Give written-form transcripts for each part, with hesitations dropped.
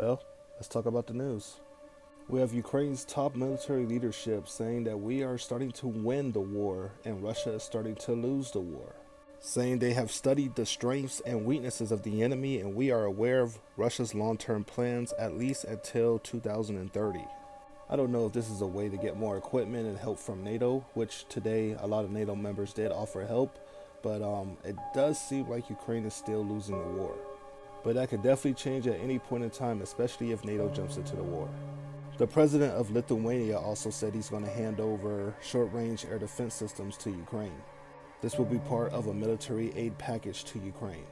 Well, let's talk about the news. We have Ukraine's top military leadership saying that we are starting to win the war and Russia is starting to lose the war. Saying they have studied the strengths and weaknesses of the enemy and we are aware of Russia's long term plans at least until 2030. I don't know if this is a way to get more equipment and help from NATO, which today a lot of NATO members did offer help, but it does seem like Ukraine is still losing the war. But that could definitely change at any point in time, especially if NATO jumps into the war. The president of Lithuania also said he's going to hand over short range air defense systems to Ukraine. This will be part of a military aid package to Ukraine.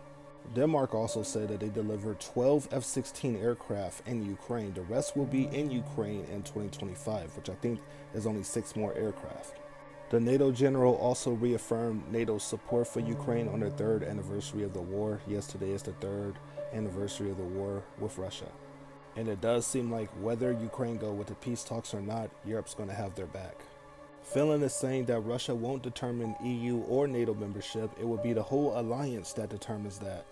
Denmark also said that they delivered 12 F 16 aircraft in Ukraine. The rest will be in Ukraine in 2025, which I think is only 6 more aircraft. The NATO general also reaffirmed NATO's support for Ukraine on the third anniversary of the war. Yes, today is the third anniversary of the war with Russia. And it does seem like whether Ukraine go with the peace talks or not, Europe's going to have their back. Finland is saying that Russia won't determine EU or NATO membership. It will be the whole alliance that determines that.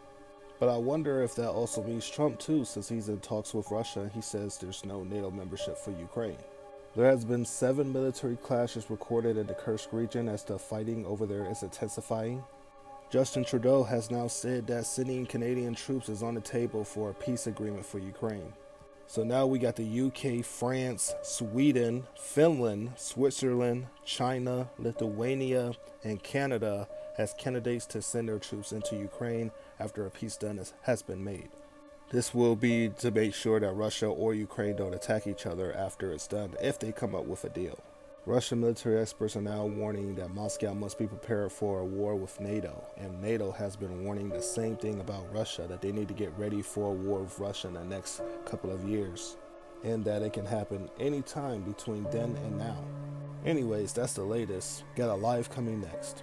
But I wonder if that also means Trump too, since he's in talks with Russia and he says there's no NATO membership for Ukraine. There has been 7 military clashes recorded in the Kursk region as the fighting over there is intensifying. Justin Trudeau has now said that sending Canadian troops is on the table for a peace agreement for Ukraine. So now we got the UK, France, Sweden, Finland, Switzerland, China, Lithuania, and Canada as candidates to send their troops into Ukraine after a peace done has been made. This will be to make sure that Russia or Ukraine don't attack each other after it's done if they come up with a deal. Russian military experts are now warning that Moscow must be prepared for a war with NATO, and NATO has been warning the same thing about Russia, that they need to get ready for a war with Russia in the next couple of years, and that it can happen anytime between then and now. Anyways, that's the latest. Got a live coming next.